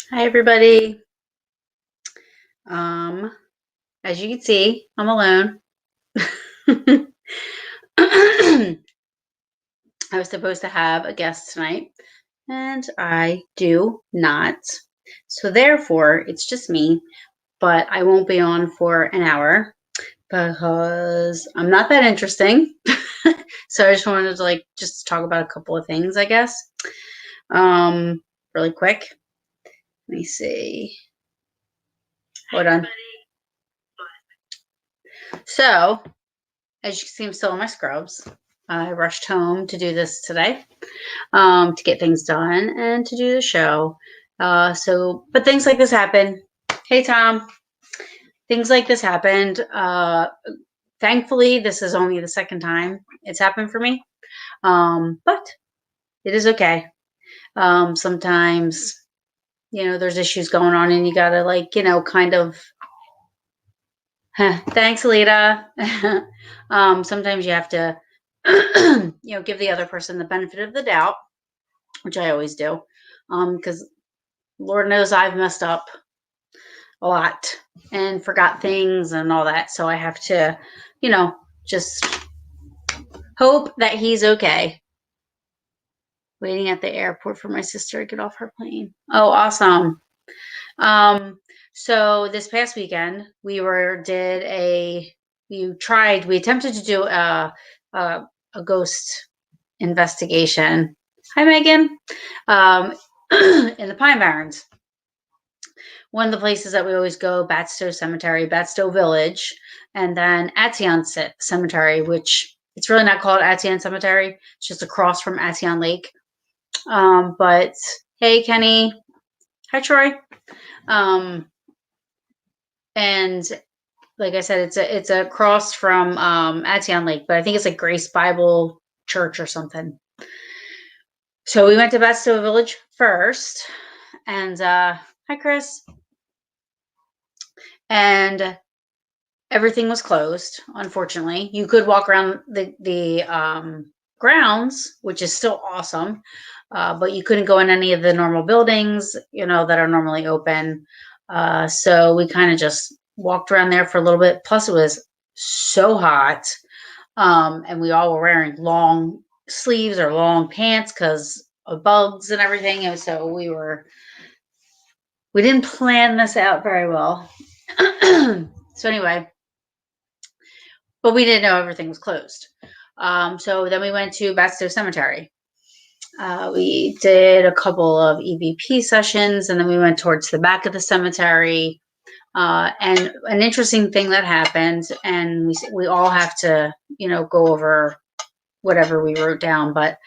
Hi everybody. Um, as you can see, I'm alone. I was supposed to have a guest tonight, and I do not. So therefore, it's just me, but I won't be on for an hour because I'm not that interesting. So I just wanted to just talk about a couple of things, I guess. Um, really quick. Let me see. Hold on. So, as you can see, I'm still in my scrubs. I rushed home to do this today, to get things done and to do the show. But things like this happen. Hey, Tom. Things like this happened. Thankfully, this is only the second time it's happened for me. But it is okay. Sometimes, there's issues going on and you gotta kind of, thanks, Alita. Sometimes you have to, give the other person the benefit of the doubt, which I always do. Because Lord knows I've messed up a lot and forgot things and all that. So I have to, just hope that he's okay. Waiting at the airport for my sister to get off her plane. Oh, awesome. So this past weekend we attempted to do a ghost investigation. Hi, Megan. In the Pine Barrens. One of the places that we always go, Batstow Cemetery, Batstow Village, and then Asean Cemetery, which it's really not called Asean Cemetery. It's just across from Asean Lake. But hey, Kenny. Hi, Troy. And like I said, it's across from Asean Lake, but I think it's like Grace Bible Church or something. So we went to Batstow Village first, and hi, Chris. And everything was closed, unfortunately. You could walk around the grounds, which is still awesome, but you couldn't go in any of the normal buildings, that are normally open. So we kind of just walked around there for a little bit. Plus, it was so hot, and we all were wearing long sleeves or long pants because of bugs and everything. And so we didn't plan this out very well. So anyway, but we didn't know everything was closed. So then we went to Batstow Cemetery. We did a couple of EVP sessions, and then we went towards the back of the cemetery. And an interesting thing that happened, and we all have to, go over whatever we wrote down, but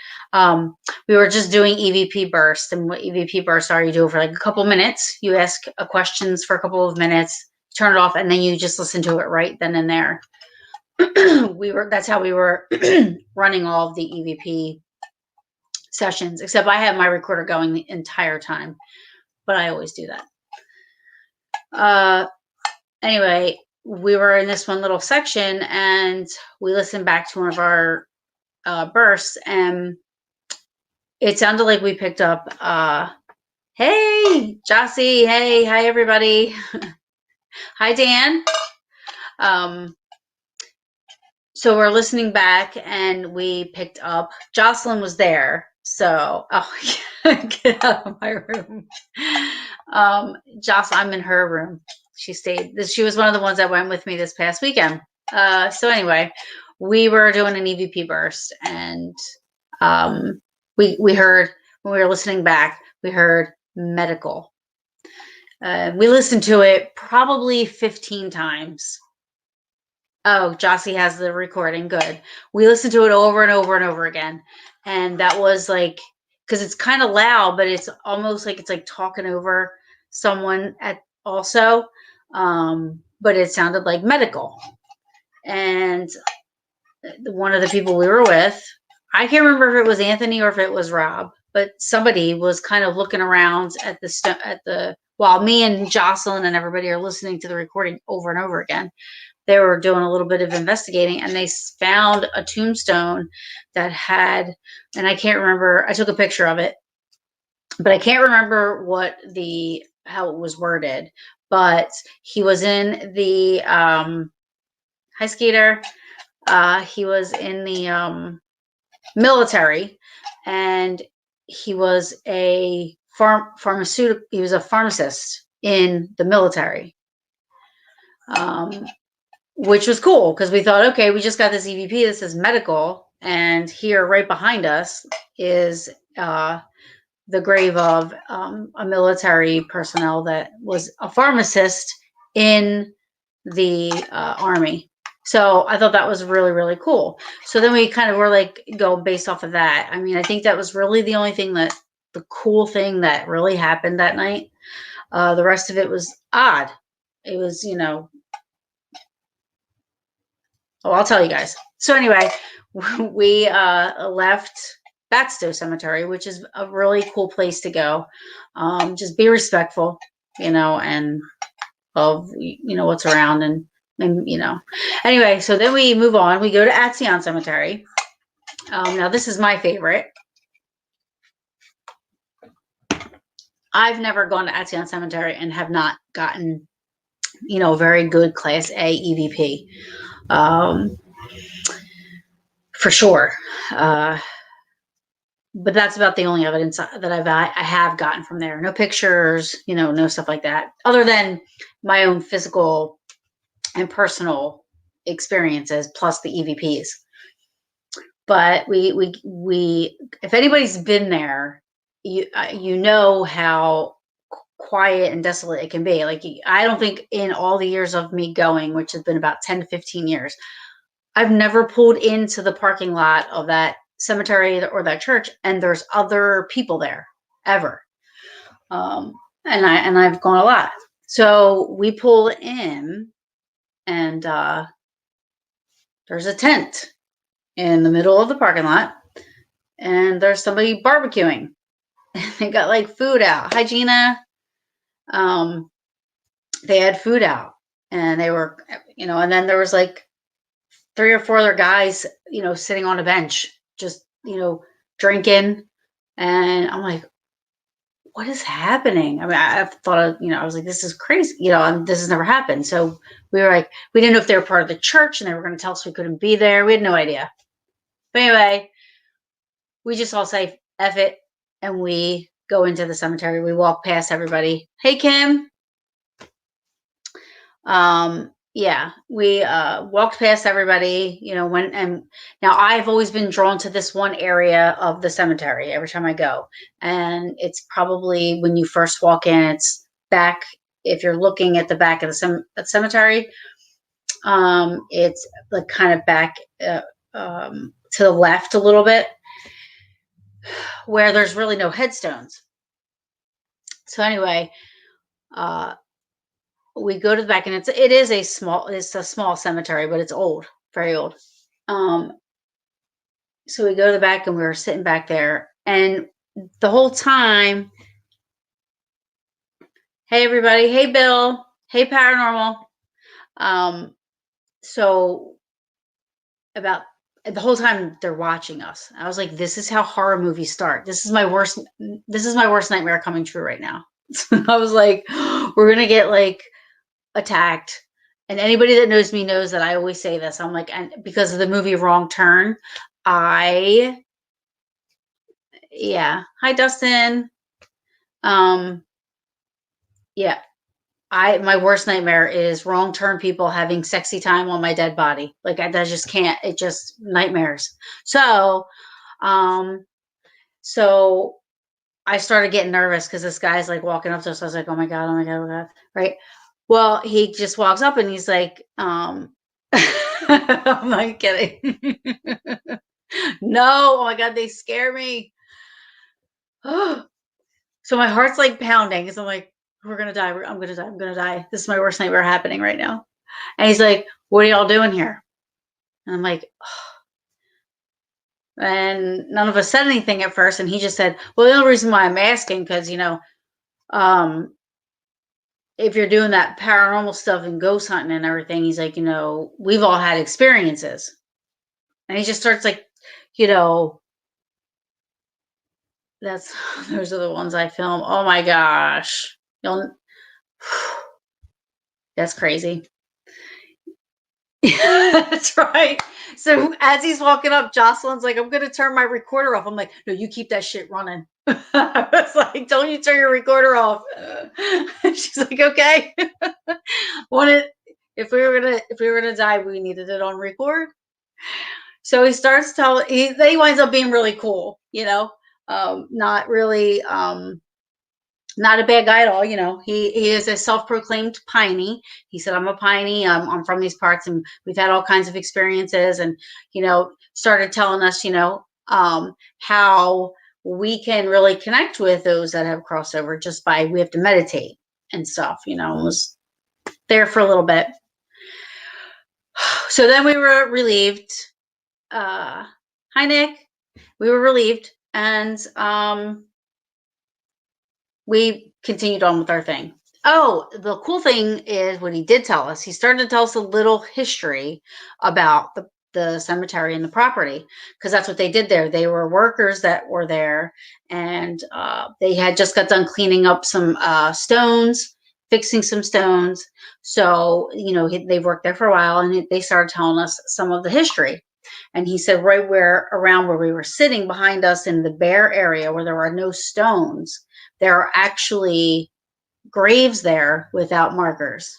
we were just doing EVP bursts. And what EVP bursts are, you do it for like a couple minutes. You ask questions for a couple of minutes, turn it off, and then you just listen to it right then and there. That's how we were running all of the EVP sessions, except I have my recorder going the entire time, but I always do that. Anyway, we were in this one little section and we listened back to one of our bursts, and it sounded like we picked up, hey, Jossie, hey, hi, everybody. Hi, Dan. So we're listening back and we picked up, Jocelyn was there. So, get out of my room. Jocelyn, I'm in her room. She was one of the ones that went with me this past weekend. So anyway, we were doing an EVP burst, and we heard, when we were listening back, we heard medical. We listened to it probably 15 times. Oh, Jossie has the recording. Good. We listened to it over and over and over again. And that was because it's kind of loud, but it's almost like it's like talking over someone also. But it sounded like medical. And one of the people we were with, I can't remember if it was Anthony or if it was Rob, but somebody was kind of looking around while me and Jocelyn and everybody are listening to the recording over and over again. They were doing a little bit of investigating, and they found a tombstone that had, and I can't remember, I took a picture of it, but I can't remember what the how it was worded, but he was in the hi Skeeter. He was in the military, and he was a pharmaceutical. He was a pharmacist in the military, which was cool because we thought, okay, we just got this EVP. This is medical, and here right behind us is the grave of a military personnel that was a pharmacist in the army. So I thought that was really, really cool. So then we kind of were like, go based off of that. I mean, I think that was really the only thing that the cool thing that really happened that night. The rest of it was odd. It was, I'll tell you guys. So anyway, we left Batstow Cemetery, which is a really cool place to go. Just be respectful, and of what's around, and anyway, so then we move on. We go to Asean Cemetery. Now this is my favorite. I've never gone to Asean Cemetery and have not gotten very good class A EVP, for sure. But that's about the only evidence that I have gotten from there. No pictures, no stuff like that, other than my own physical and personal experiences plus the EVPs. But we if anybody's been there, you know how quiet and desolate it can be. Like, I don't think in all the years of me going, which has been about 10 to 15 years, I've never pulled into the parking lot of that cemetery or that church and there's other people there ever. And I've gone a lot. So we pull in, and there's a tent in the middle of the parking lot, and there's somebody barbecuing. They got like food out. Hi, Gina. They had food out, and they were, and then there was like 3 or 4 other guys, sitting on a bench, just, drinking. And I'm like, what is happening? I mean, I thought, I was like, this is crazy. This has never happened. So we were like, we didn't know if they were part of the church and they were going to tell us we couldn't be there. We had no idea. But anyway, we just all say, F it. And we go into the cemetery. We walk past everybody. Hey, Kim. Yeah, we walked past everybody, and now I've always been drawn to this one area of the cemetery every time I go. And it's probably when you first walk in, it's back. If you're looking at the back of the cemetery, it's like kind of back to the left a little bit, where there's really no headstones. So anyway, we go to the back, and it's a small cemetery, but it's old, very old. So we go to the back, and we were sitting back there, and the whole time, hey everybody, hey Bill, hey Paranormal. So about the whole time they're watching us. I was like, this is how horror movies start. This is my worst nightmare coming true right now. I was like, we're gonna get like attacked. And anybody that knows me knows that I always say this. I'm like, and because of the movie Wrong Turn, yeah. Hi, Dustin. Yeah. My worst nightmare is Wrong Turn people having sexy time on my dead body. Like, I just can't. It just nightmares. So, so I started getting nervous because this guy's like walking up to us. I was like, oh my God, oh my God, oh my God. Right. Well, he just walks up and he's like, I'm not kidding. No, oh my God, they scare me. So my heart's like pounding because I'm like, we're going to die. I'm going to die. I'm going to die. This is my worst nightmare happening right now. And he's like, what are y'all doing here? And I'm like, oh. And none of us said anything at first. And he just said, well, the only reason why I'm asking, because, if you're doing that paranormal stuff and ghost hunting and everything, he's like, we've all had experiences. And he just starts like, those are the ones I film. Oh my gosh. That's crazy. That's right. So as he's walking up, Jocelyn's like, I'm going to turn my recorder off. I'm like, no, you keep that shit running. I was like, don't you turn your recorder off. She's like, okay. If we were gonna die, we needed it on record. So he starts telling, then he winds up being really cool, not really, not a bad guy at all. He is a self-proclaimed piney. He said, I'm a piney. I'm from these parts, and we've had all kinds of experiences, and started telling us how we can really connect with those that have crossover just by, we have to meditate and stuff. Was there for a little bit. So then we were relieved. Hi Nick. We were relieved, and we continued on with our thing. Oh, the cool thing is what he did tell us. He started to tell us a little history about the cemetery and the property, because that's what they did there. They were workers that were there, and they had just got done cleaning up some stones, fixing some stones. So, they've worked there for a while, and they started telling us some of the history. And he said right around where we were sitting behind us in the bare area where there are no stones, there are actually graves there without markers.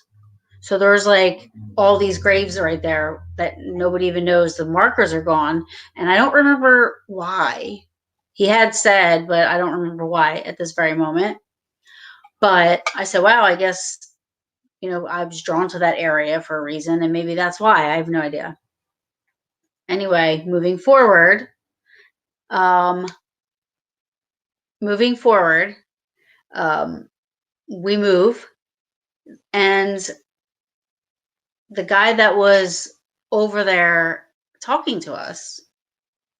So there's like all these graves right there that nobody even knows the markers are gone. And I don't remember why. He had said, but I don't remember why at this very moment. But I said, wow, I guess, I was drawn to that area for a reason. And maybe that's why. I have no idea. Anyway, moving forward, we move, and the guy that was over there talking to us,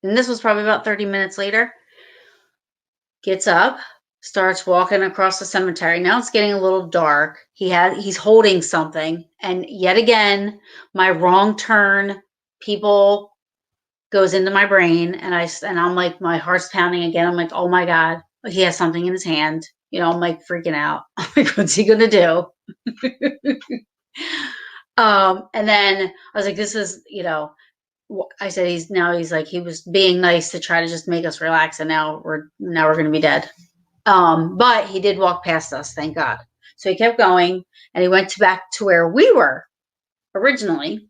and this was probably about 30 minutes later, gets up, starts walking across the cemetery. Now it's getting a little dark. He's holding something, and yet again, my wrong turn people goes into my brain, and I'm like, my heart's pounding again. I'm like, oh my God, he has something in his hand. I'm like freaking out. I'm like, what's he gonna do? And then I was like, this is, I said, he's like, he was being nice to try to just make us relax, and now we're gonna be dead. But he did walk past us, thank God. So he kept going, and he went back to where we were originally,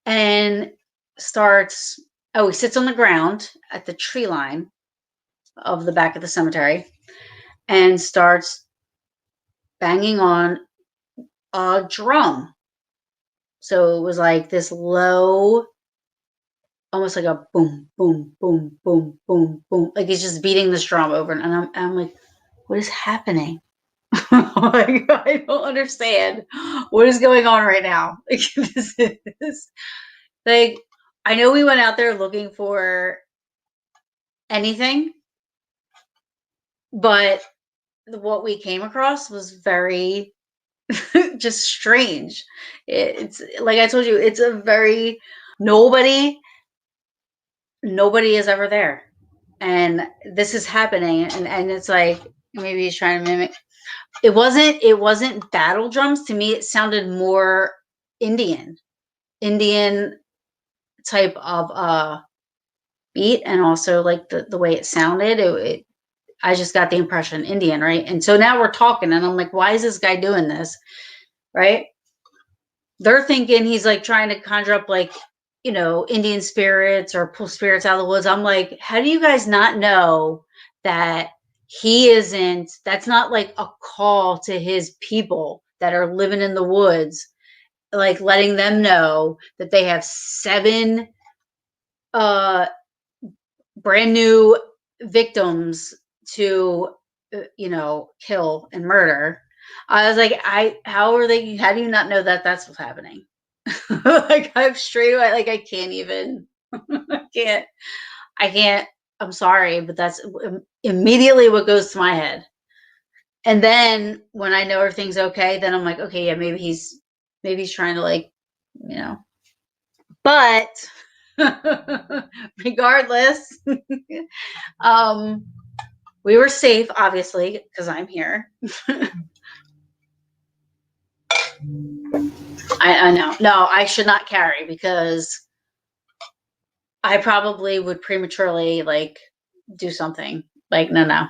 and he sits on the ground at the tree line of the back of the cemetery and starts banging on a drum. So it was like this low, almost like a boom, boom, boom, boom, boom, boom. Like he's just beating this drum over. And I'm like, what is happening? Like, I don't understand what is going on right now. Like, this is like, I know we went out there looking for anything, but what we came across was very just strange. It's like I told you, it's a very nobody is ever there, and this is happening, and it's like maybe he's trying to mimic. It wasn't battle drums. To me, it sounded more Indian type of beat, and also like the way it sounded. I just got the impression Indian, right? And so now we're talking, and I'm like, why is this guy doing this, right? They're thinking he's like trying to conjure up like, Indian spirits or pull spirits out of the woods. I'm like, how do you guys not know that that's not like a call to his people that are living in the woods, like letting them know that they have 7 brand new victims to kill and murder. I was like, how do you not know that that's what's happening? Like, I'm straight away, like, I can't even, I can't, I'm sorry, but that's immediately what goes to my head. And then when I know everything's okay, then I'm like, okay, yeah, maybe he's trying to, like, but regardless, we were safe, obviously, because I'm here. I know. No, I should not carry because I probably would prematurely like do something. Like, no.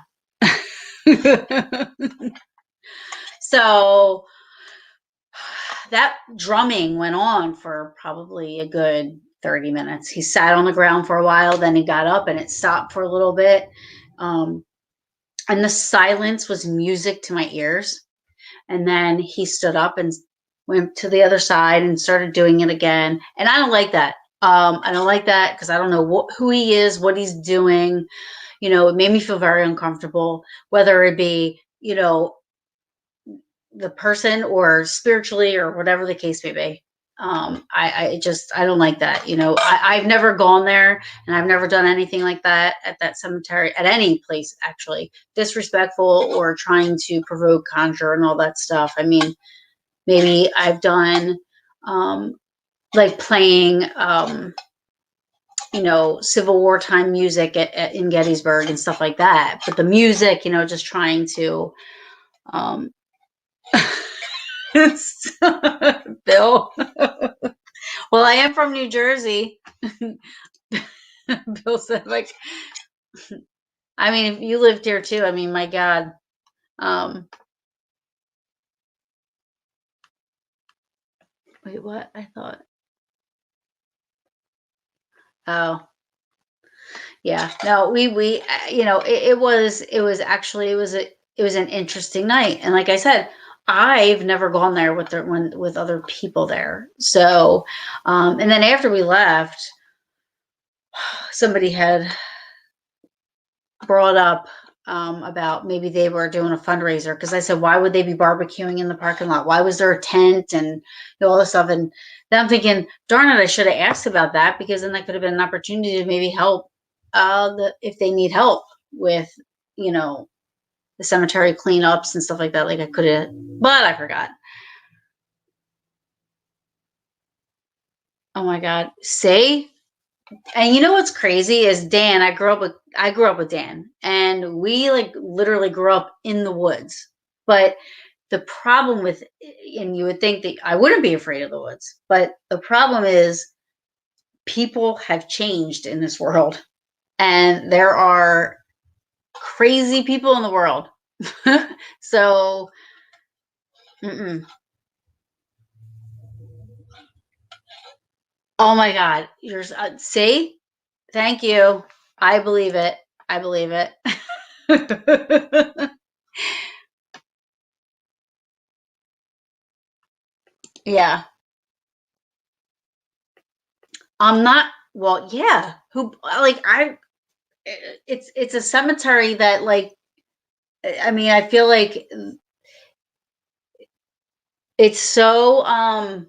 So that drumming went on for probably a good 30 minutes. He sat on the ground for a while, then he got up and it stopped for a little bit. Um, and the silence was music to my ears. And then he stood up and went to the other side and started doing it again. And I don't like that. I don't like that because I don't know who he is, what he's doing. It made me feel very uncomfortable, whether it be, the person or spiritually or whatever the case may be. I don't like that. I've never gone there and I've never done anything like that at that cemetery, at any place, actually, disrespectful or trying to provoke, conjure, and all that stuff. I mean, maybe I've done, like playing, Civil War time music in Gettysburg and stuff like that. But the music, just trying to, um, Bill. Well, I am from New Jersey. Bill said, like, I mean, if you lived here too, I mean, my God. Wait, what? I thought. Oh, yeah. No, it was an interesting night. And like I said, I've never gone there with other people there. So, and then after we left, somebody had brought up about maybe they were doing a fundraiser because I said, why would they be barbecuing in the parking lot? Why was there a tent and all this stuff? And then I'm thinking, darn it, I should have asked about that because then that could have been an opportunity to maybe help if they need help with, the cemetery cleanups and stuff like that. Like I could have, but I forgot. Oh my God. See? And you know what's crazy is Dan. I grew up with Dan, and we like literally grew up in the woods. But the problem with, and you would think that I wouldn't be afraid of the woods, but the problem is people have changed in this world, and there are crazy people in the world. So, mm-mm. Oh my God, you're see? Thank you. I believe it. I believe it. Yeah. I'm not, well, yeah. Who like I it's a cemetery that like I mean, I feel like it's so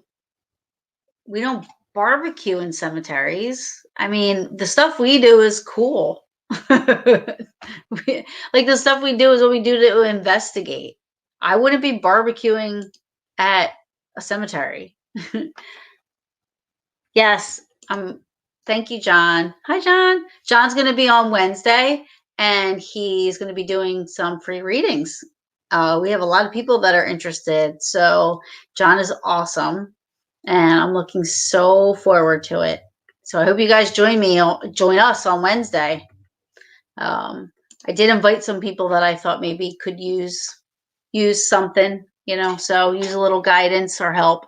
we don't barbecue in cemeteries. I mean, the stuff we do is cool. Like the stuff we do is what we do to investigate. I wouldn't be barbecuing at a cemetery. Yes. Thank you, John. Hi, John. John's going to be on Wednesday and he's going to be doing some free readings. We have a lot of people that are interested. So, John is awesome and I'm looking so forward to it. So, I hope you guys join us on Wednesday. I did invite some people that I thought maybe could use something, so use a little guidance or help.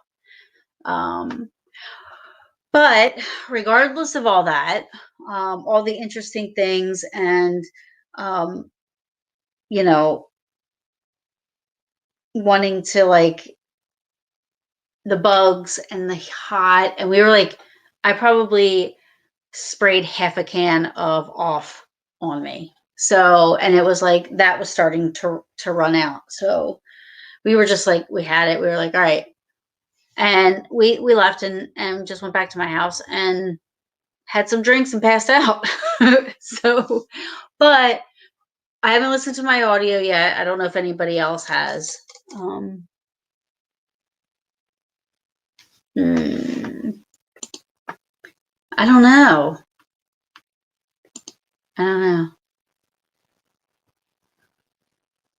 But regardless of all that, all the interesting things and, um, you know, wanting to like the bugs and the hot, and we were like, I probably sprayed half a can of off on me. So, and it was like that was starting to run out. So we were just like, we had it. We were like, all right. And we left and just went back to my house and had some drinks and passed out. So, but I haven't listened to my audio yet. I don't know if anybody else has. Um, hmm, I don't know. I don't know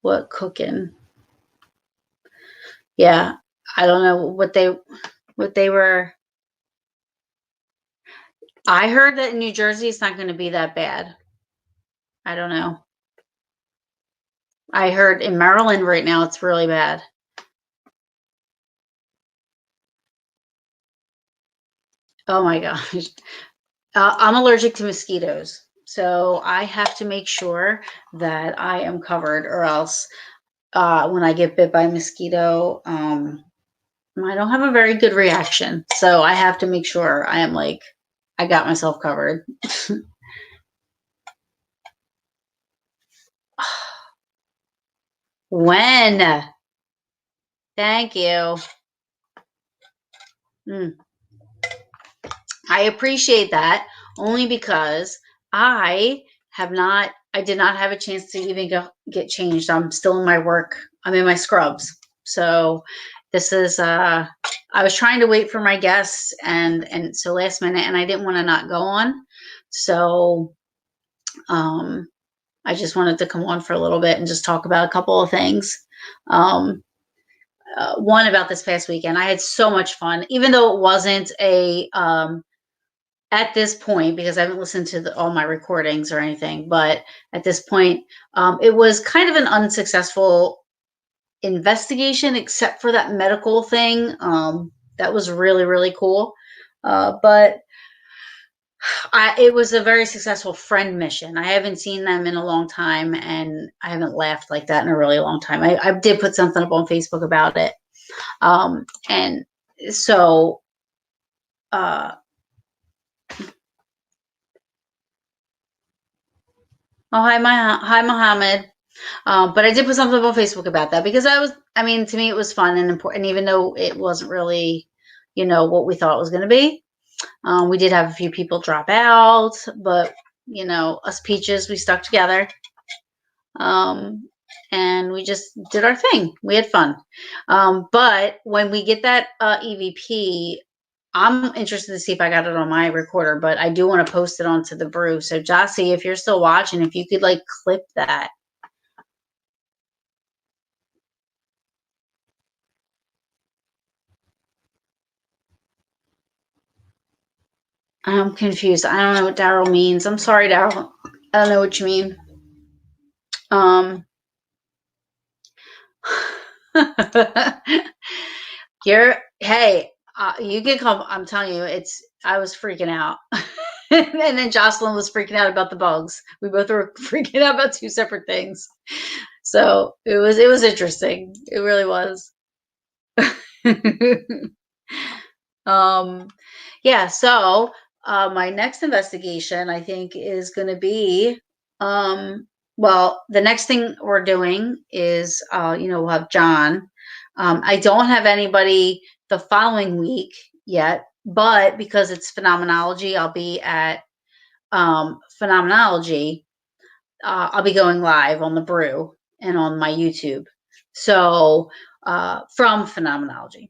what cooking. Yeah, I don't know what they were. I heard that in New Jersey it's not going to be that bad. I don't know. I heard in Maryland right now it's really bad. Oh my gosh. I'm allergic to mosquitoes. So I have to make sure that I am covered, or else when I get bit by a mosquito, I don't have a very good reaction. So I have to make sure I am like, I got myself covered. When? Thank you. Mm. I appreciate that, only because I did not have a chance to even get changed. I'm still in my work. I'm in my scrubs. So this is, I was trying to wait for my guests, and so last minute, and I didn't want to not go on. So, um, I just wanted to come on for a little bit and just talk about a couple of things. Um, One, about this past weekend, I had so much fun, even though it wasn't at this point, because I haven't listened to all my recordings or anything, but at this point, it was kind of an unsuccessful investigation, except for that medical thing. That was really, really cool. But it was a very successful friend mission. I haven't seen them in a long time, and I haven't laughed like that in a really long time. I did put something up on Facebook about it. And so, uh, oh, hi, Mohammed. But I did put something on Facebook about that because I mean, to me, it was fun and important, even though it wasn't really, what we thought it was going to be. We did have a few people drop out, but, us peaches, we stuck together. Um, and we just did our thing. We had fun. But when we get that EVP, I'm interested to see if I got it on my recorder, but I do want to post it onto the brew. So, Jossie, if you're still watching, if you could like clip that. I'm confused. I don't know what Daryl means. I'm sorry, Daryl. I don't know what you mean. Um, hey, you can come. I'm telling you, I was freaking out. And then Jocelyn was freaking out about the bugs. We both were freaking out about two separate things. So it was interesting. It really was. um, yeah, so my next investigation, I think, is going to be, well, the next thing we're doing is, we'll have John. I don't have anybody the following week yet, but because it's phenomenology, I'll be at phenomenology. I'll be going live on the brew and on my YouTube. So, from phenomenology.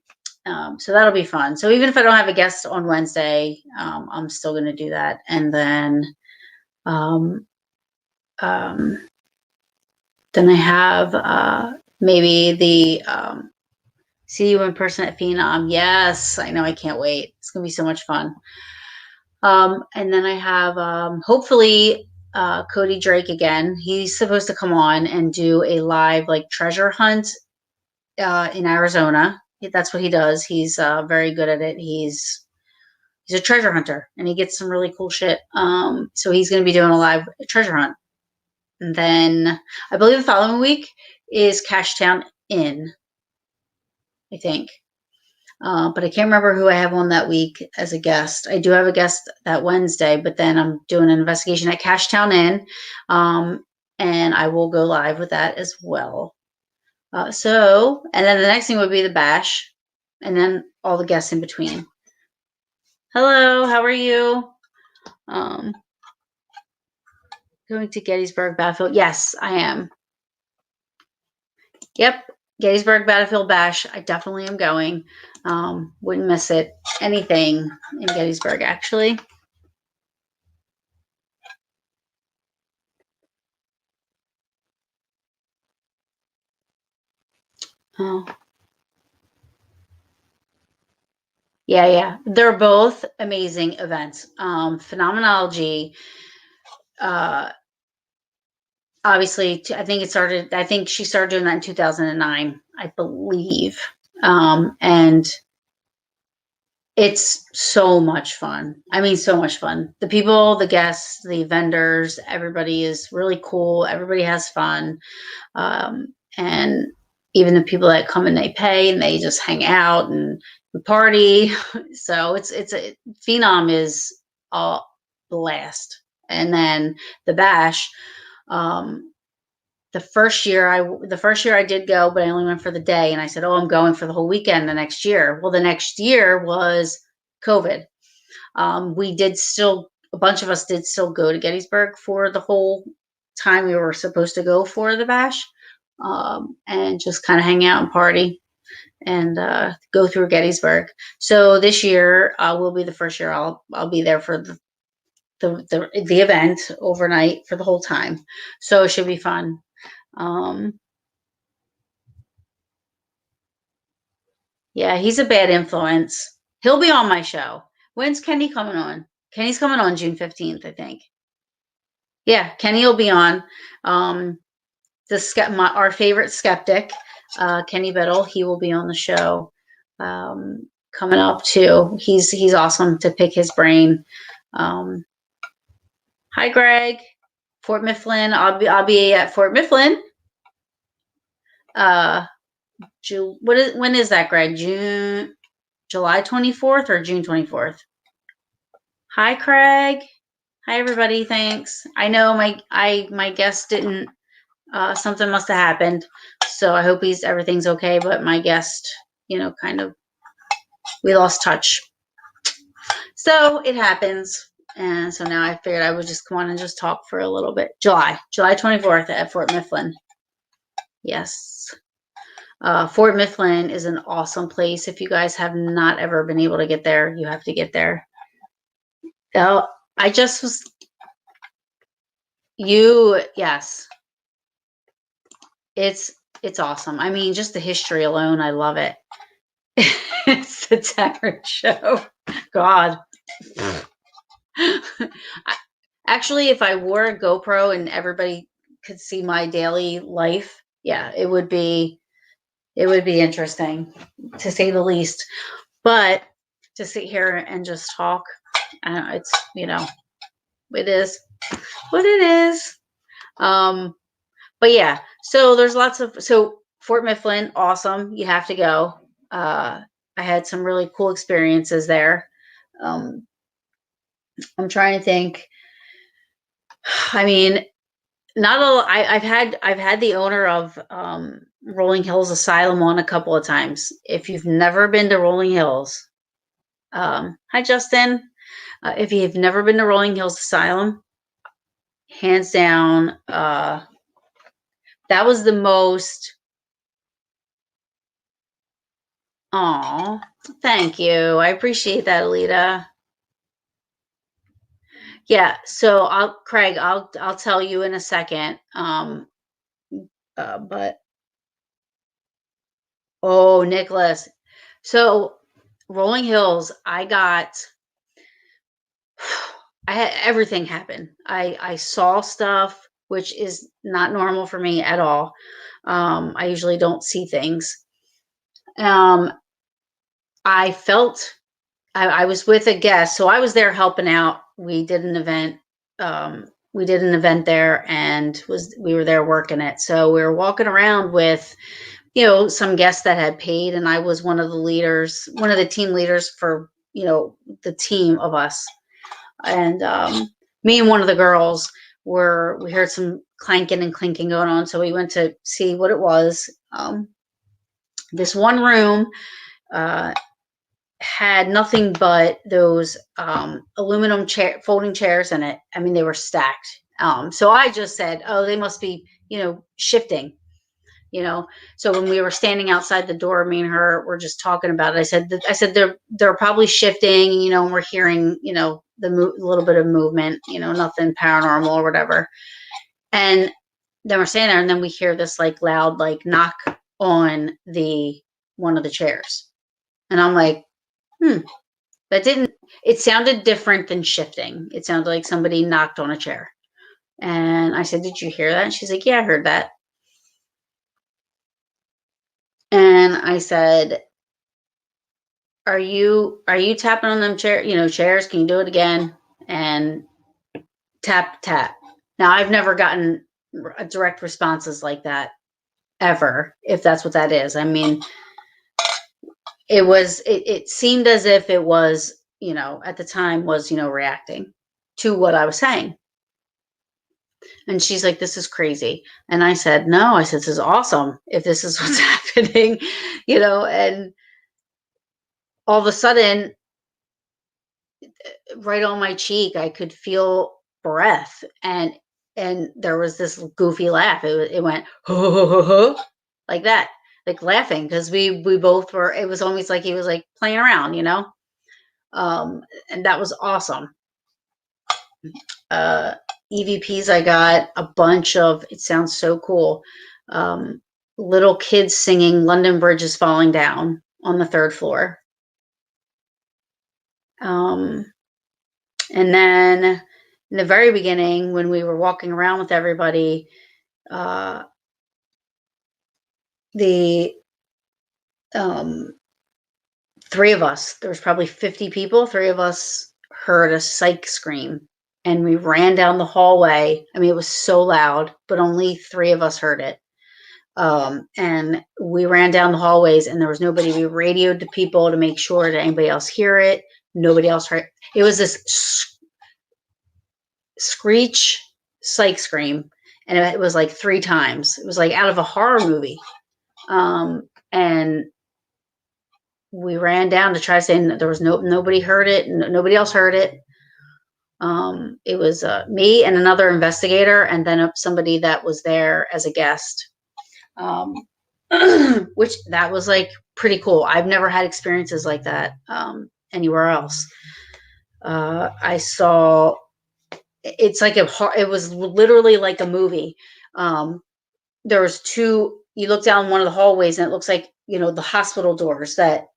So that'll be fun. So even if I don't have a guest on Wednesday, I'm still going to do that. And um, um, then I have maybe the see you in person at Phenom. Yes, I know. I can't wait. It's going to be so much fun. And then I have hopefully Cody Drake again. He's supposed to come on and do a live like treasure hunt in Arizona. That's what he does. He's very good at it. He's a treasure hunter, and he gets some really cool shit. So he's going to be doing a live treasure hunt. And then I believe the following week is Cashtown Inn, I think. But I can't remember who I have on that week as a guest. I do have a guest that Wednesday, but then I'm doing an investigation at Cashtown Inn, and I will go live with that as well. And then the next thing would be the bash, and then all the guests in between. Hello, how are you? Um, Going to Gettysburg Battlefield. Yes, I am. Yep, Gettysburg Battlefield Bash. I definitely am going. Wouldn't miss it. Anything in Gettysburg, actually. Oh. Yeah. They're both amazing events. Phenomenology, uh, obviously, I think she started doing that in 2009, I believe. And it's so much fun. I mean, so much fun. The people, the guests, the vendors, everybody is really cool. Everybody has fun. And even the people that come and they pay and they just hang out and party. So it's a Phenom is a blast. And then the Bash, um, the first year I did go, but I only went for the day, and I said, "Oh, I'm going for the whole weekend the next year." Well, the next year was COVID. We did still A bunch of us did still go to Gettysburg for the whole time we were supposed to go for the bash, and just kind of hang out and party and go through Gettysburg. So this year will be the first year I'll be there for the event overnight for the whole time. So it should be fun. Um, yeah, he's a bad influence. He'll be on my show. When's Kenny coming on? Kenny's coming on June 15th, I think. Yeah, Kenny will be on. Um, our favorite skeptic, Kenny Biddle, he will be on the show coming up too. He's awesome to pick his brain. Um, Hi, Greg. Fort Mifflin. I'll be at Fort Mifflin. Uh, when is that, Greg? July 24th or June 24th? Hi, Craig. Hi, everybody. Thanks. I know my guest didn't. Something must have happened, so I hope everything's okay. But my guest, kind of, we lost touch. So it happens, and so now I figured I would just come on and just talk for a little bit. July 24th at Fort Mifflin. Yes. Fort Mifflin is an awesome place. If you guys have not ever been able to get there, you have to get there. Oh, I just was yes. It's awesome. I mean, just the history alone, I love it. It's the Tarot show. God. Actually, if I wore a GoPro and everybody could see my daily life, yeah, it would be interesting, to say the least. But to sit here and just talk, it's it is what it is. But yeah, so there's Fort Mifflin, awesome. You have to go. I had some really cool experiences there. I'm trying to think. I mean, not a. I've had the owner of Rolling Hills Asylum on a couple of times. If you've never been to Rolling Hills, hi Justin. If you've never been to Rolling Hills Asylum, hands down, that was the most. Oh, thank you. I appreciate that, Alita. Yeah. So Craig, I'll tell you in a second. But oh, Nicholas. So Rolling Hills, I had everything happen. I saw stuff which is not normal for me at all. I usually don't see things. Um, I felt I was with a guest, so I was there helping out. We did an event. We did an event there, and we were there working it. So we were walking around with some guests that had paid, and I was one of the leaders, one of the team leaders for the team of us. And me and one of the girls we heard some clanking and clinking going on, so we went to see what it was. This one room had nothing but those aluminum folding chairs in it. I mean, they were stacked. So I just said, "Oh, they must be, shifting." So when we were standing outside the door, me and her were just talking about it. I said they're probably shifting, and we're hearing, the little bit of movement, nothing paranormal or whatever. And then we're standing there, and then we hear this like loud like knock on one of the chairs, and I'm like, That didn't, it sounded different than shifting. It sounded like somebody knocked on a chair. And I said, did you hear that? And she's like, yeah, I heard that. And I said, are you tapping on them chairs? Can you do it again? And tap, tap. Now I've never gotten direct responses like that ever, if that's what that is. I mean, it seemed as if it was, at the time was, reacting to what I was saying. And she's like, this is crazy. And I said, no, I said, this is awesome if this is what's happening, and all of a sudden, right on my cheek, I could feel breath, and there was this goofy laugh. It went ho, ho, ho, ho, like that, like laughing, because we both were. It was almost like he was like playing around, and that was awesome. EVPs, I got a bunch of. It sounds so cool. Little kids singing "London Bridge is Falling Down" on the 3rd floor. And then in the very beginning, when we were walking around with everybody, the 3 of us, there was probably 50 people, 3 of us heard a psych scream, and we ran down the hallway. I mean, it was so loud, but only 3 of us heard it. And we ran down the hallways, and there was nobody. We radioed to people to make sure that anybody else hear it. Nobody else heard it. It was this screech psych scream, and it was like 3 times. It was like out of a horror movie. And we ran down to try to say there was nobody heard it. Nobody else heard it. It was me and another investigator, and then somebody that was there as a guest. Which that was like pretty cool. I've never had experiences like that anywhere else. I saw. It's like it was literally like a movie. There was 2. You look down one of the hallways, and it looks like the hospital doors that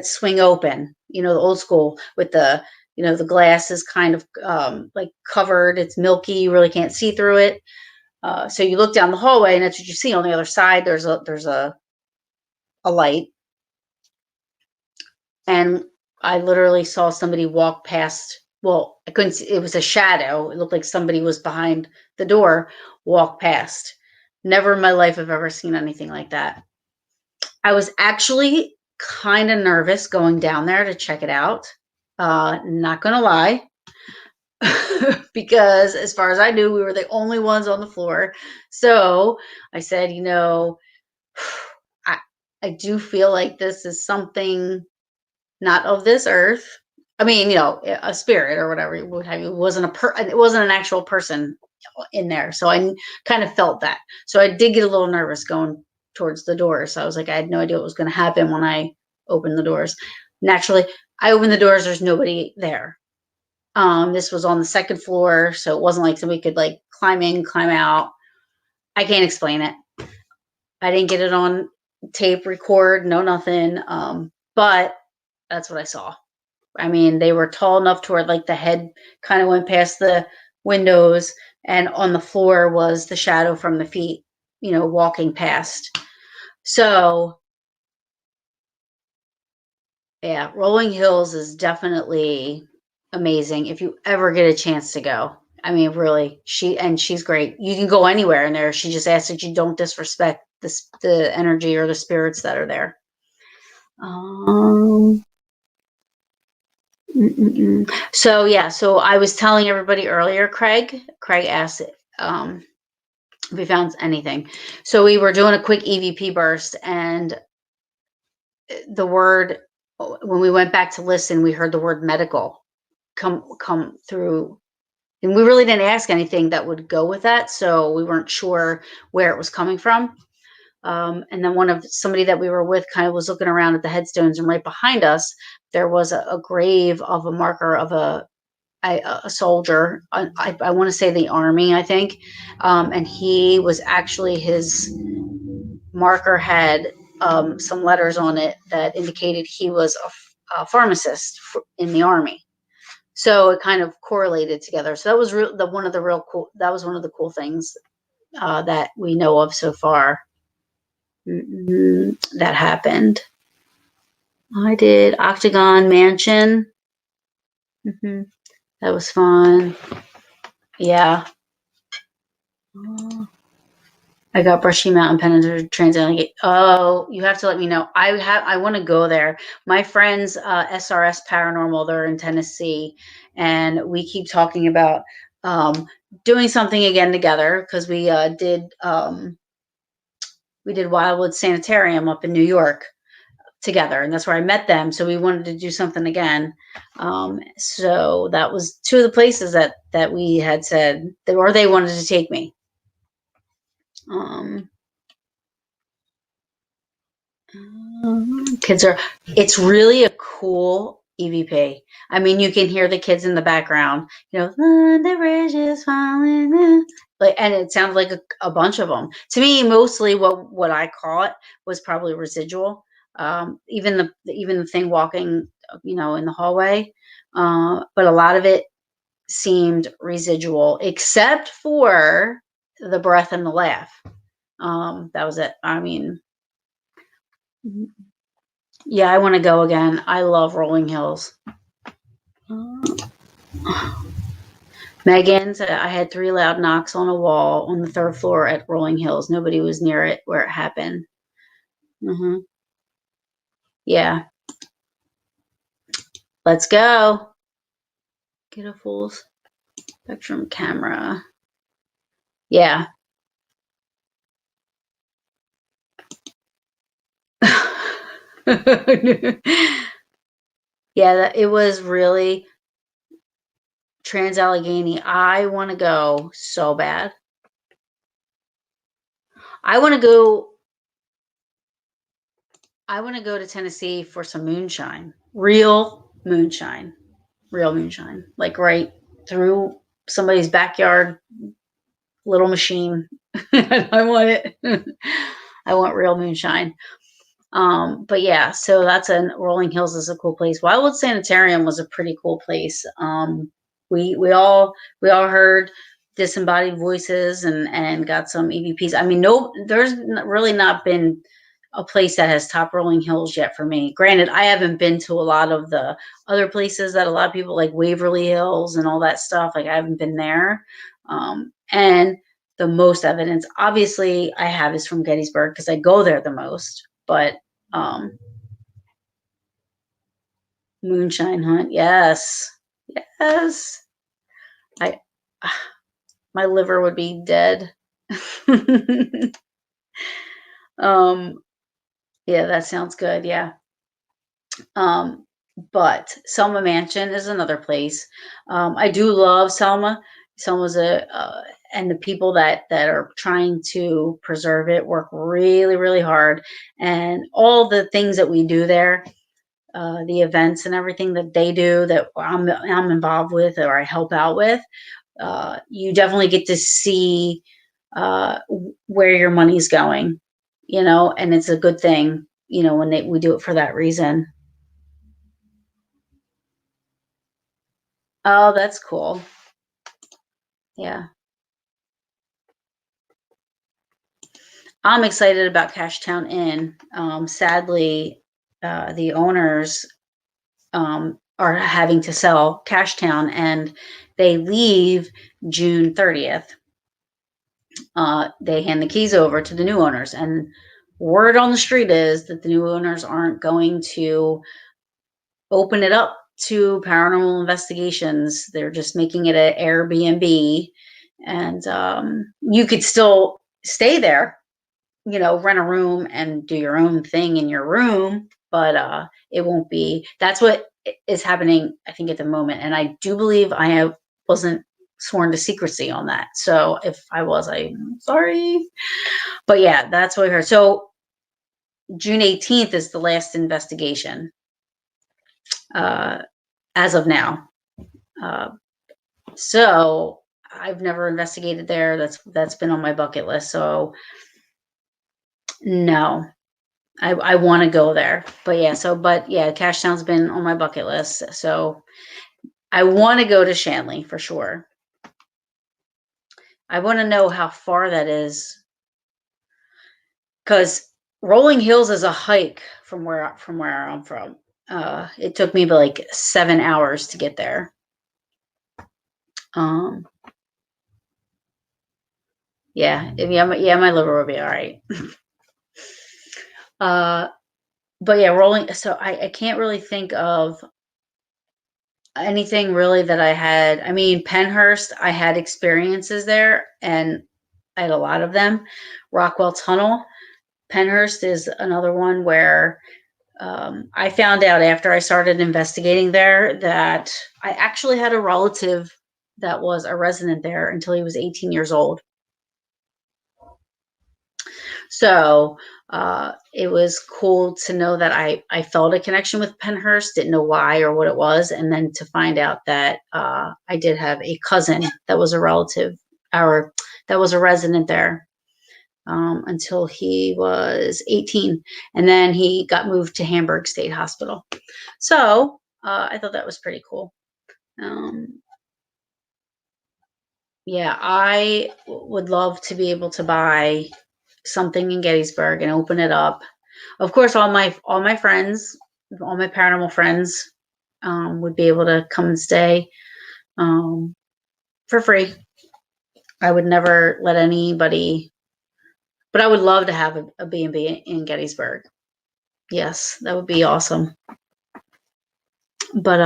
swing open. The old school with the the glass is kind of like covered. It's milky. You really can't see through it. So you look down the hallway, and that's what you see. On the other side, there's a light, and I literally saw somebody walk past. Well, I couldn't see. It was a shadow. It looked like somebody was behind the door, walk past. Never in my life have ever seen anything like that. I was actually kind of nervous going down there to check it out. Not gonna lie. Because as far as I knew, we were the only ones on the floor. So I said, I do feel like this is something not of this earth. I mean, a spirit or whatever you would have. It wasn't it wasn't an actual person in there. So I kind of felt that. So I did get a little nervous going towards the door. So I was like, I had no idea what was going to happen when I opened the doors. Naturally, I opened the doors. There's nobody there. This was on the 2nd floor, so it wasn't like somebody could like climb in, climb out. I can't explain it. I didn't get it on tape record, no nothing. But that's what I saw. I mean, they were tall enough to where like the head kind of went past the windows, and on the floor was the shadow from the feet, walking past. So yeah, Rolling Hills is definitely amazing if you ever get a chance to go. I mean, really, she's great. You can go anywhere in there. She just asks that you don't disrespect the energy or the spirits that are there. So yeah, so I was telling everybody earlier, Craig asked if we found anything. So we were doing a quick EVP burst, and the word, when we went back to listen, we heard the word medical come through, and we really didn't ask anything that would go with that, so we weren't sure where it was coming from. And then somebody that we were with kind of was looking around at the headstones, and right behind us there was a grave of a marker of a soldier. I want to say the Army, I think, and he was actually, his marker had some letters on it that indicated he was pharmacist in the Army. So it kind of correlated together. So that was one of the real cool. That was one of the cool things that we know of so far that happened. I did Octagon Mansion. That was fun. Yeah. I got Brushy Mountain Penetrator Transit. Oh, you have to let me know. I want to go there. My friends, SRS Paranormal, they're in Tennessee, and we keep talking about doing something again together because we did Wildwood Sanitarium up in New York together, and that's where I met them. So we wanted to do something again. So that was two of the places that we had said or they wanted to take me. It's really a cool EVP. I mean, you can hear the kids in the background, the bridge is falling. And it sounds like a bunch of them. To me, mostly what I caught was probably residual. Even the thing walking, in the hallway. But a lot of it seemed residual, except for the breath and the laugh. That was it. I mean, yeah, I want to go again. I love Rolling Hills. Megan said I had 3 loud knocks on a wall on the 3rd floor at Rolling Hills. Nobody was near it where it happened. Yeah. Let's go. Get a full spectrum camera. Yeah. Yeah, it was really Trans-Allegheny. I want to go so bad. I want to go to Tennessee for some moonshine. Real moonshine. Like right through somebody's backyard little machine. I want it. I want real moonshine. But yeah, so Rolling Hills is a cool place. Wildwood Sanitarium was a pretty cool place. We all heard disembodied voices and got some EVPs. I mean, there's really not been a place that has topped Rolling Hills yet for me. Granted, I haven't been to a lot of the other places that a lot of people like Waverly Hills and all that stuff. Like I haven't been there. And the most evidence, obviously, I have is from Gettysburg because I go there the most. But moonshine hunt, yes. My liver would be dead. Yeah, that sounds good. Yeah. But Selma Mansion is another place. I do love Selma. Selma's and the people that are trying to preserve it work really, really hard. And all the things that we do there, the events and everything that they do that I'm involved with or I help out with, you definitely get to see where your money's going, and it's a good thing, when we do it for that reason. Oh, that's cool. Yeah. I'm excited about Cashtown Inn. Sadly, the owners are having to sell Cashtown and they leave June 30th. They hand the keys over to the new owners, and word on the street is that the new owners aren't going to open it up to paranormal investigations. They're just making it an Airbnb, and you could still stay there, rent a room and do your own thing in your room, but it won't be. That's what is happening, I think, at the moment. And I do believe wasn't sworn to secrecy on that. So if I was, I'm sorry. But yeah, that's what I heard. So June 18th is the last investigation, as of now. So I've never investigated there. That's been on my bucket list. So no. I want to go there. But yeah, Cashtown's been on my bucket list. So I want to go to Shanley for sure. I want to know how far that is, because Rolling Hills is a hike from where I'm from. It took me like 7 hours to get there. Um, my liver will be all right. But yeah, rolling. So I can't really think of anything really that I had. I mean, Penhurst, I had experiences there, and I had a lot of them. Rockwell Tunnel, Penhurst is another one where I found out after I started investigating there that I actually had a relative that was a resident there until he was 18 years old. So it was cool to know that I felt a connection with Penhurst, didn't know why or what it was. And then to find out that I did have a cousin that was a relative, or that was a resident there until he was 18. And then he got moved to Hamburg State Hospital. So I thought that was pretty cool. Yeah, I would love to be able to buy something in Gettysburg and open it up. Of course, all my friends, all my paranormal friends, would be able to come and stay for free. I would never let anybody, but I would love to have a B&B in Gettysburg. Yes, that would be awesome. But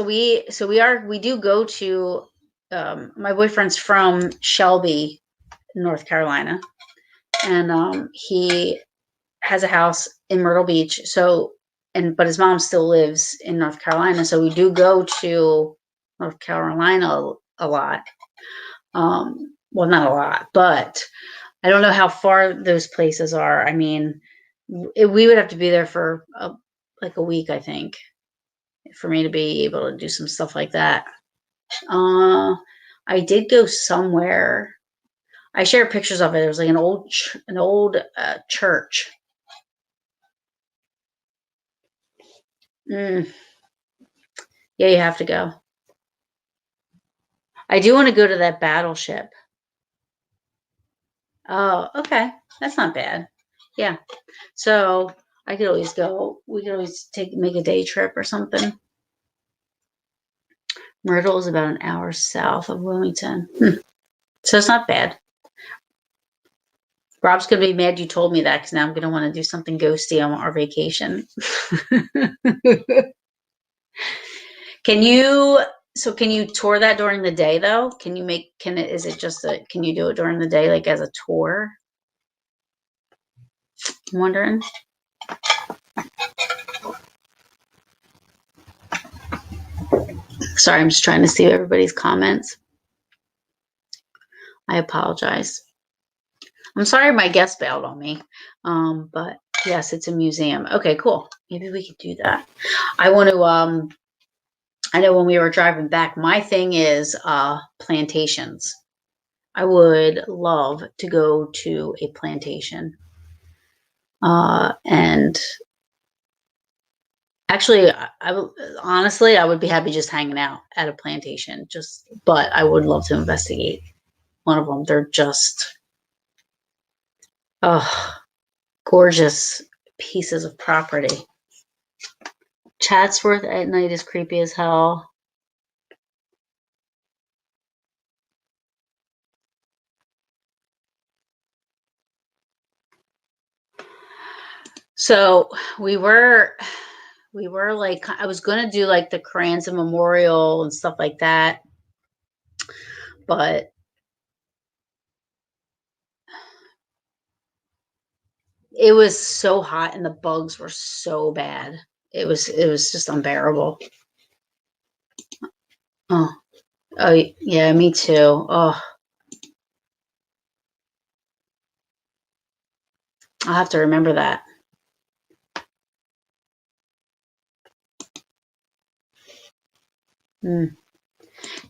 we do go to my boyfriend's from Shelby, North Carolina, and he has a house in Myrtle Beach. But his mom still lives in North Carolina, so we do go to North Carolina a lot. Well, not a lot, but I don't know how far those places are. I mean, we would have to be there for like a week, I think, for me to be able to do some stuff like that. I did go somewhere. I shared pictures of it. It was like an old church. Yeah, you have to go. I do want to go to that battleship. Oh, okay. That's not bad. Yeah. So I could always go. We could always make a day trip or something. Myrtle is about an hour south of Wilmington. So it's not bad. Rob's going to be mad you told me that, because now I'm going to want to do something ghosty on our vacation. Can you tour that during the day though? Can you can you do it during the day, like as a tour? I'm wondering. Sorry, I'm just trying to see everybody's comments. I apologize. I'm sorry my guest bailed on me. But yes, it's a museum. Okay, cool. Maybe we could do that. I want to I know when we were driving back, my thing is plantations. I would love to go to a plantation. And actually, honestly, I would be happy just hanging out at a plantation. But I would love to investigate one of them. They're just, gorgeous pieces of property. Chatsworth at night is creepy as hell. So we were like, I was gonna do like the Carranza Memorial and stuff like that, but it was so hot and the bugs were so bad. It was just unbearable. Oh, yeah, me too. Oh, I'll have to remember that.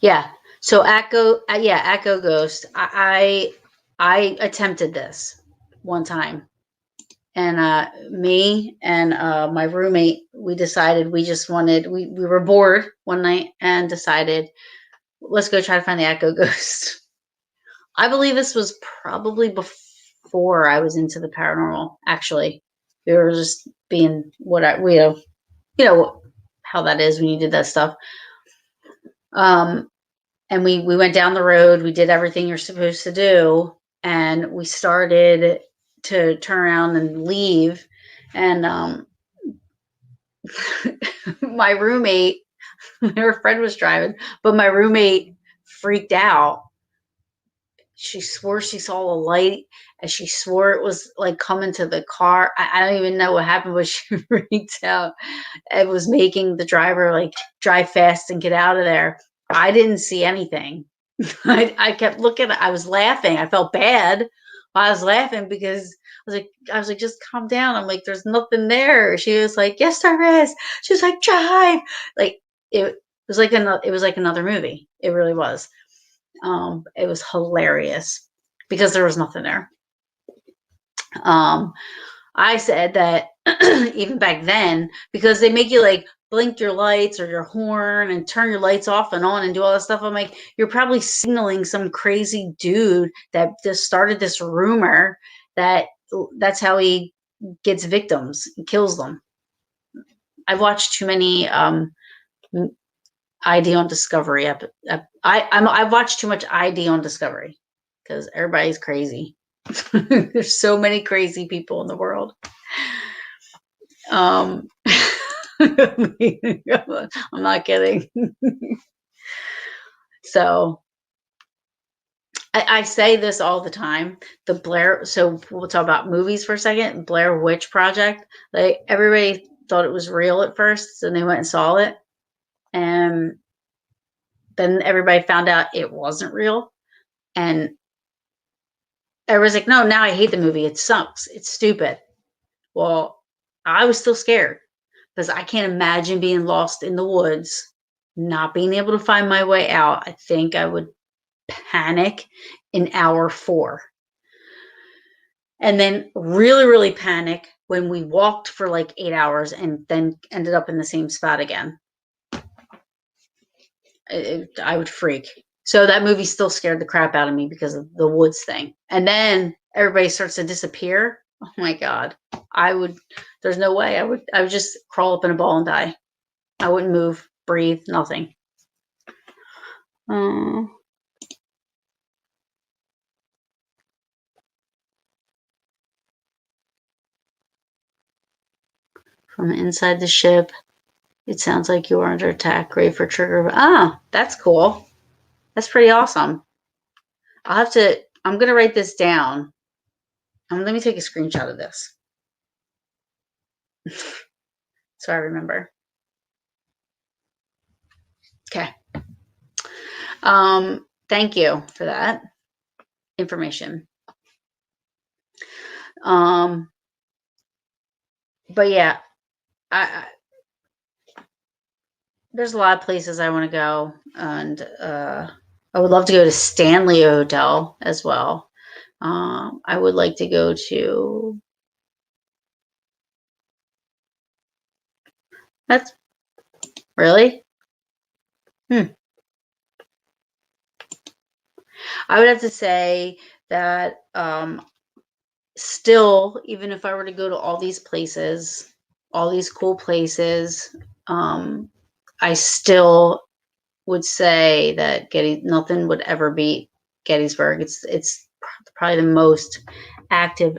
Yeah. So Echo Ghost. I attempted this one time, and me and my roommate, we decided we were bored one night and decided, let's go try to find the Echo Ghost. I believe this was probably before I was into the paranormal. Actually, we were just being you know how that is when you did that stuff. And we went down the road. We did everything you're supposed to do, and we started to turn around and leave. And my roommate, her friend was driving, but my roommate freaked out. She swore she saw a light, and she swore it was like coming to the car. I don't even know what happened, but she freaked out. It was making the driver like drive fast and get out of there. I didn't see anything. I kept looking. I was laughing. I felt bad. I was laughing because I was like, just calm down. I'm like, there's nothing there. She was like, yes, there is. She was like, drive. Like it was like another movie. It really was. It was hilarious because there was nothing there. Um, I said that even back then, because they make you like blink your lights or your horn and turn your lights off and on and do all that stuff. I'm like, you're probably signaling some crazy dude that just started this rumor that that's how he gets victims and kills them. I've watched too many ID on Discovery. I've watched too much ID on Discovery because everybody's crazy. There's so many crazy people in the world. I'm not kidding. So I say this all the time. The Blair. So we'll talk about movies for a second. Blair Witch Project. Like everybody thought it was real at first, and they went and saw it, and then everybody found out it wasn't real, and everybody's like, "No, now I hate the movie. It sucks. It's stupid." Well, I was still scared because I can't imagine being lost in the woods, not being able to find my way out. I think I would panic in hour 4. And then really, really panic when we walked for like 8 hours and then ended up in the same spot again. I would freak. So that movie still scared the crap out of me because of the woods thing. And then everybody starts to disappear. Oh my God. There's no way. I would just crawl up in a ball and die. I wouldn't move, breathe, nothing. From inside the ship, it sounds like you are under attack. Great for trigger. Ah, that's cool. That's pretty awesome. I'm going to write this down. Let me take a screenshot of this. So I remember. Okay. Thank you for that information. But yeah, there's a lot of places I want to go, and I would love to go to Stanley Hotel as well. I would like to go to. That's really. I would have to say that still, even if I were to go to all these places, all these cool places, I still would say that nothing would ever beat Gettysburg. It's probably the most active,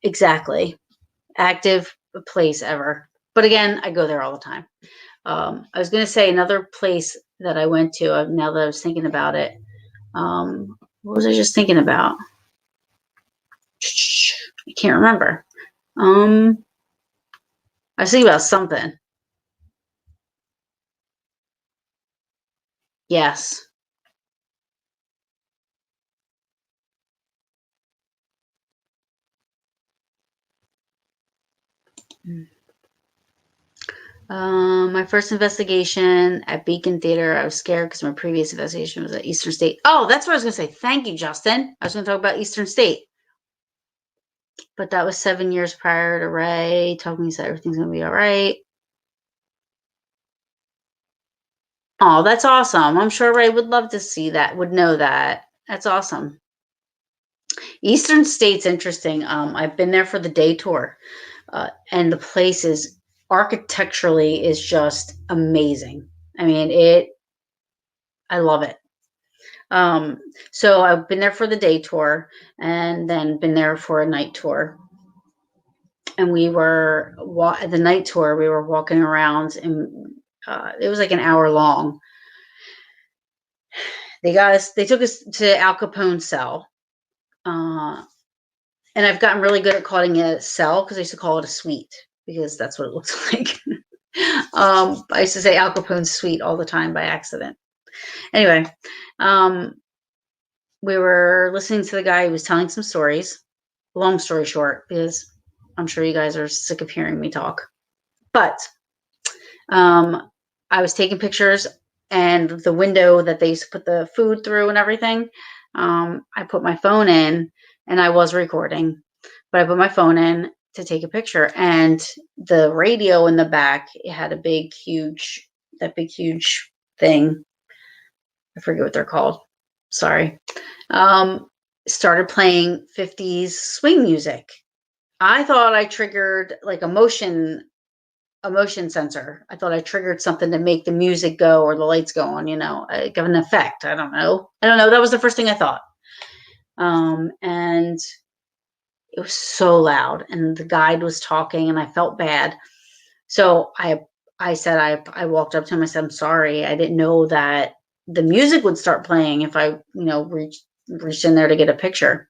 exactly, active place ever. But again, I go there all the time. I was going to say another place that I went to, now that I was thinking about it. What was I just thinking about? I can't remember. I was thinking about something. Yes. My first investigation at Beacon Theater, I was scared because my previous investigation was at Eastern State. Oh, that's what I was going to say. Thank you, Justin. I was going to talk about Eastern State. But that was 7 years prior to Ray. Told me said everything's going to be all right. Oh, that's awesome. I'm sure Ray would love to see that, would know that. That's awesome. Eastern State's interesting. I've been there for the day tour, and the place is architecturally is just amazing. I mean, I love it. So I've been there for the day tour and then been there for a night tour. And we were at the night tour, we were walking around and it was like an hour long. They took us to Al Capone's cell. And I've gotten really good at calling it a cell because I used to call it a suite because that's what it looks like. I used to say Al Capone's suite all the time by accident. Anyway, we were listening to the guy who was telling some stories. Long story short, because I'm sure you guys are sick of hearing me talk. But I was taking pictures, and the window that they used to put the food through and everything, I put my phone in, and I was recording, but I put my phone in to take a picture, and the radio in the back, it had a big, huge thing. I forget what they're called. Sorry. Started playing 50s swing music. I thought I triggered like a motion sensor. I thought I triggered something to make the music go or the lights go on, give an effect. I don't know. That was the first thing I thought. And it was so loud, and the guide was talking, and I felt bad. So I said, I walked up to him. I said, I'm sorry. I didn't know that the music would start playing if I, reached in there to get a picture.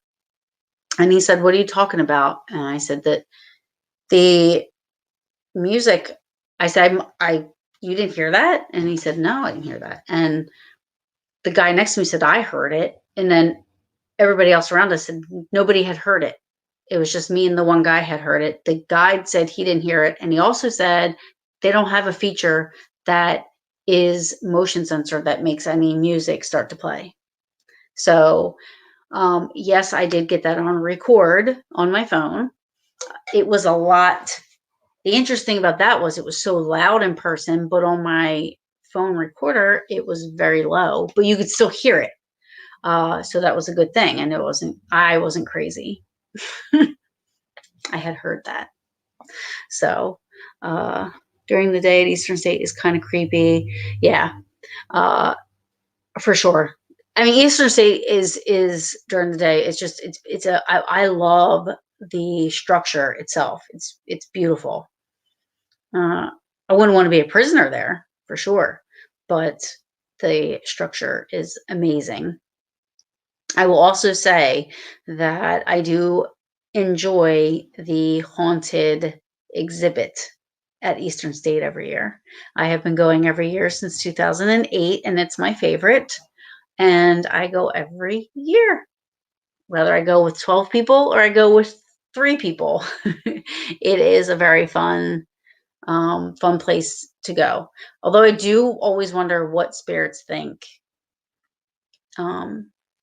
And he said, what are you talking about? And I said that the music, I said, you didn't hear that? And he said, no, I didn't hear that. And the guy next to me said, I heard it. And then everybody else around us said, nobody had heard it. It was just me and the one guy had heard it. The guide said he didn't hear it. And he also said they don't have a feature that is motion sensor that makes any music start to play. So, yes, I did get that on record on my phone. It was a lot. The interesting about that was it was so loud in person, but on my phone recorder, it was very low, but you could still hear it. So that was a good thing. And I wasn't crazy. I had heard that. So, during the day at Eastern State is kind of creepy. Yeah, for sure. I mean, Eastern State is during the day. I love the structure itself. It's beautiful. I wouldn't want to be a prisoner there for sure, but the structure is amazing. I will also say that I do enjoy the haunted exhibit at Eastern State every year. I have been going every year since 2008, and it's my favorite. And I go every year, whether I go with 12 people or I go with 3 people. It is a very fun place to go. Although I do always wonder what spirits think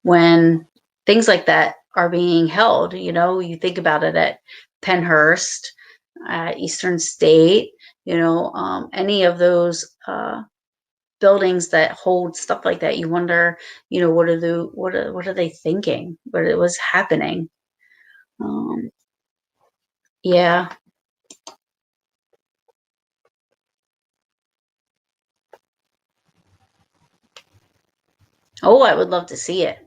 when things like that are being held. You think about it at Pennhurst, Eastern State, any of those buildings that hold stuff like that. You wonder, what are they thinking? What was happening? Yeah. Oh, I would love to see it.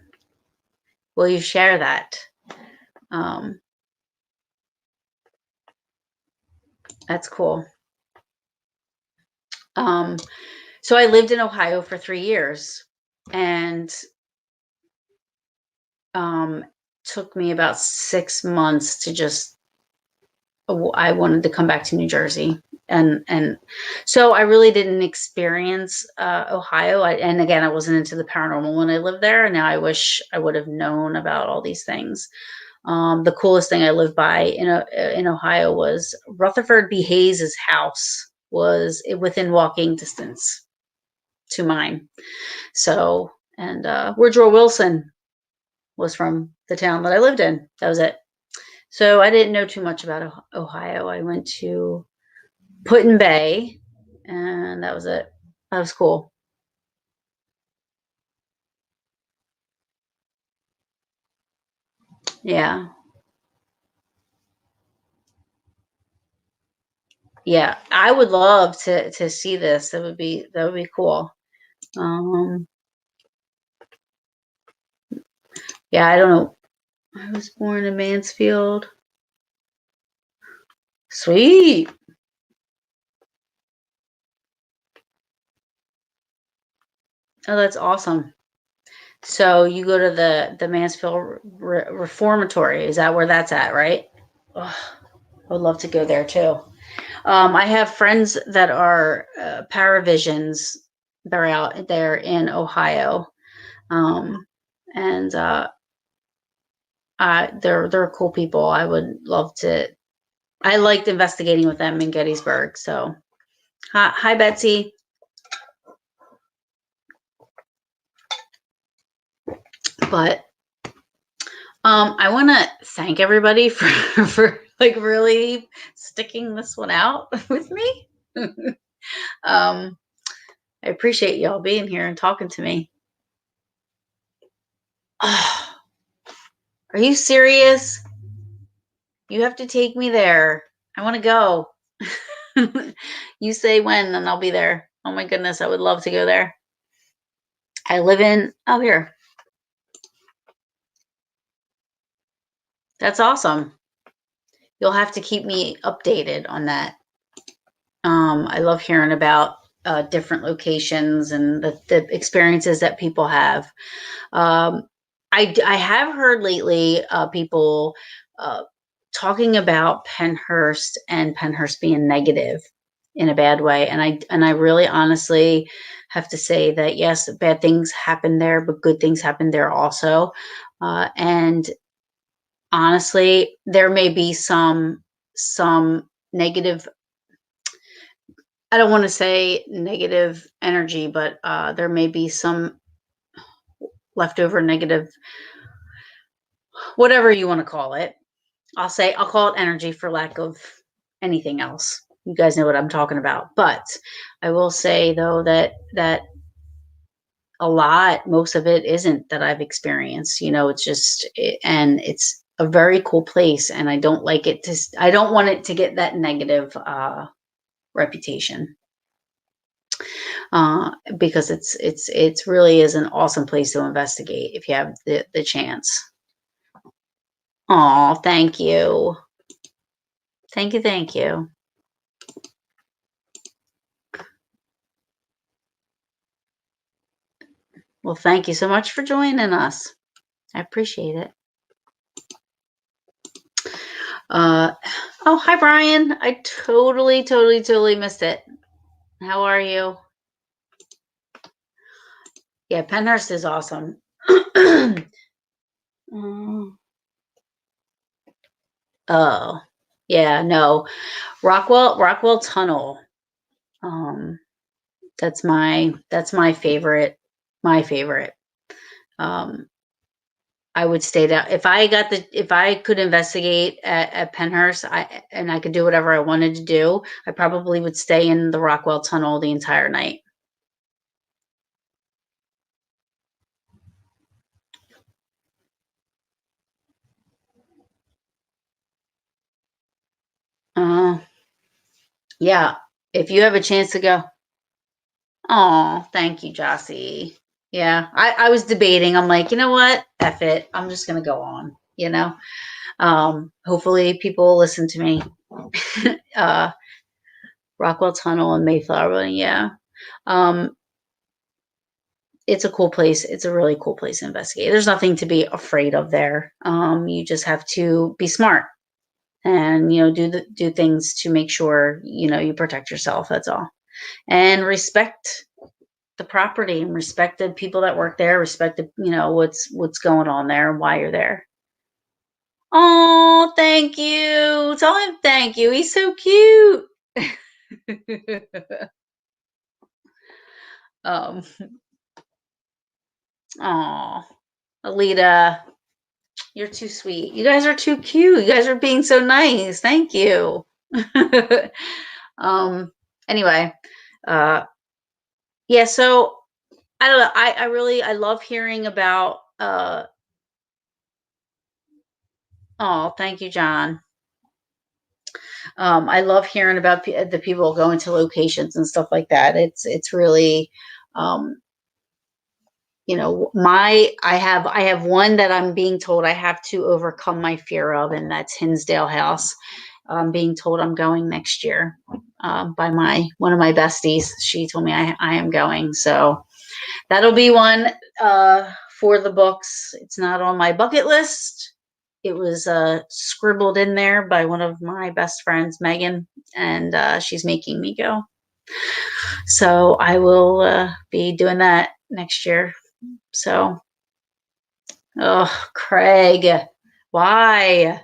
Will you share that? Um, that's cool. So I lived in Ohio for 3 years, and took me about 6 months to just I wanted to come back to New Jersey. And so I really didn't experience Ohio. And again, I wasn't into the paranormal when I lived there. Now I wish I would have known about all these things. The coolest thing I lived by in Ohio was Rutherford B. Hayes' house was within walking distance to mine. So, and Woodrow Wilson was from the town that I lived in. That was it. So I didn't know too much about Ohio. I went to Put-in Bay, and that was it. That was cool. Yeah. Yeah. I would love to see this. That would be cool. Um yeah, I don't know. I was born in Mansfield. Sweet. Oh, that's awesome. So you go to the Mansfield Reformatory. Is that where that's at, right? Ugh, I would love to go there too. I have friends that are Paravisions. They're out there in Ohio, um, and they're cool people. I would love to. I liked investigating with them in Gettysburg. So, hi Betsy. But I want to thank everybody for like really sticking this one out with me. I appreciate y'all being here and talking to me. Oh, are you serious? You have to take me there. I want to go. You say when, and I'll be there. Oh my goodness, I would love to go there. I live in, oh, here. That's awesome. You'll have to keep me updated on that. I love hearing about different locations and the experiences that people have. Um, I have heard lately people talking about Penhurst and Penhurst being negative in a bad way, and I really honestly have to say that yes, bad things happen there, but good things happen there also. And honestly, there may be some negative. I don't want to say negative energy, but there may be some leftover negative, whatever you want to call it. I'll call it energy for lack of anything else. You guys know what I'm talking about. But I will say though that most of it isn't that I've experienced. It's just and it's a very cool place, and I don't like it to. I don't want it to get that negative reputation. Because it's really is an awesome place to investigate if you have the chance. Oh, thank you. Thank you, thank you. Well, thank you so much for joining us. I appreciate it. Oh, hi Brian. I totally missed it. How are you? Yeah, Penhurst is awesome. Oh, yeah, no. Rockwell Tunnel. Um, that's my favorite. My favorite. Um, I would stay down if I could investigate at Penhurst, and I could do whatever I wanted to do, I probably would stay in the Rockwell Tunnel the entire night. Uh, yeah. If you have a chance to go. Oh, thank you, Jossie. Yeah. I was debating. I'm like, you know what? F it. I'm just gonna go on. Hopefully people listen to me. uh Rockwell Tunnel and Mayflower, yeah. Um, it's a cool place. It's a really cool place to investigate. There's nothing to be afraid of there. You just have to be smart and do things to make sure you protect yourself. That's all, and respect the property and respect the people that work there. Respect what's going on there and why you're there. Oh, thank you. Tell him thank you. He's so cute. um, oh, Alita, you're too sweet. You guys are too cute. You guys are being so nice. Thank you. um, anyway, uh, yeah, so I don't know. I really, I love hearing about, oh, thank you, John. I love hearing about the people going to locations and stuff like that. It's really, um, I have one that I'm being told I have to overcome my fear of, and that's Hinsdale House. I'm being told I'm going next year, by one of my besties. She told me I am going, so that'll be one, for the books. It's not on my bucket list. It was, scribbled in there by one of my best friends, Megan, and, she's making me go. So I will, be doing that next year. So, oh, Craig, why?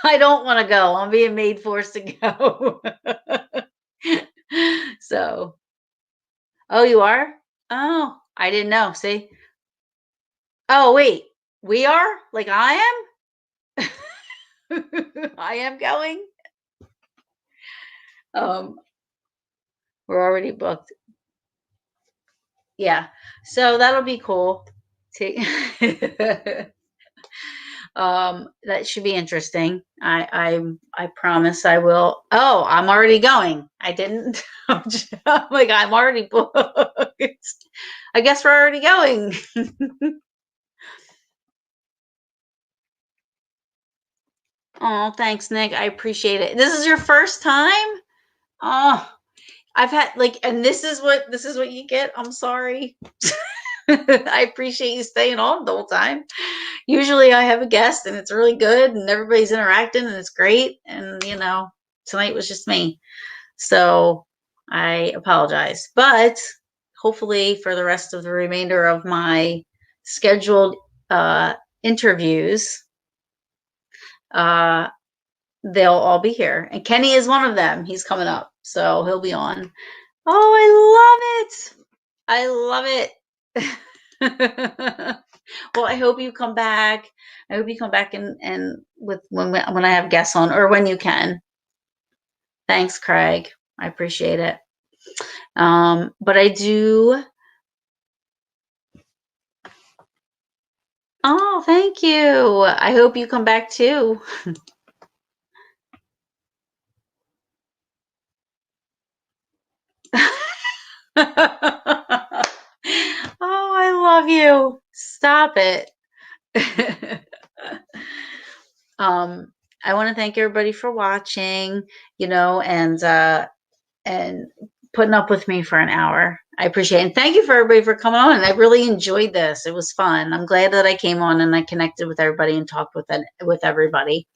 I don't want to go. I'm being made forced to go. So, oh, you are? Oh, I didn't know. See? Oh, wait. We are? Like I am? I am going. Um, we're already booked. Yeah. So that'll be cool. See? That should be interesting. I promise I will. Oh, I'm already going. I didn't. I'm like, I'm already booked. I guess we're already going. Oh, thanks, Nick. I appreciate it. This is your first time? Oh, I've had like, and this is what you get. I'm sorry. I appreciate you staying on the whole time. Usually I have a guest and it's really good and everybody's interacting and it's great. And tonight was just me. So I apologize. But hopefully for the rest of the remainder of my scheduled, interviews, uh, they'll all be here. And Kenny is one of them. He's coming up. So he'll be on. Oh, I love it. I love it. Well, I hope you come back. I hope you come back and with when I have guests on or when you can. Thanks, Craig. I appreciate it. But I do. Oh, thank you. I hope you come back too. Oh, I love you. Stop it. um, I want to thank everybody for watching, and putting up with me for an hour. I appreciate it. And thank you for everybody for coming on. I really enjoyed this. It was fun. I'm glad that I came on and I connected with everybody and talked with everybody.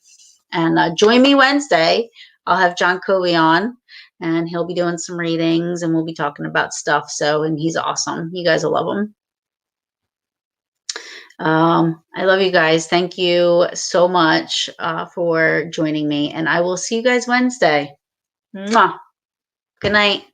And join me Wednesday. I'll have John Covey on and he'll be doing some readings and we'll be talking about stuff. So, and he's awesome. You guys will love him. I love you guys. Thank you so much, for joining me and I will see you guys Wednesday. Mwah. Good night.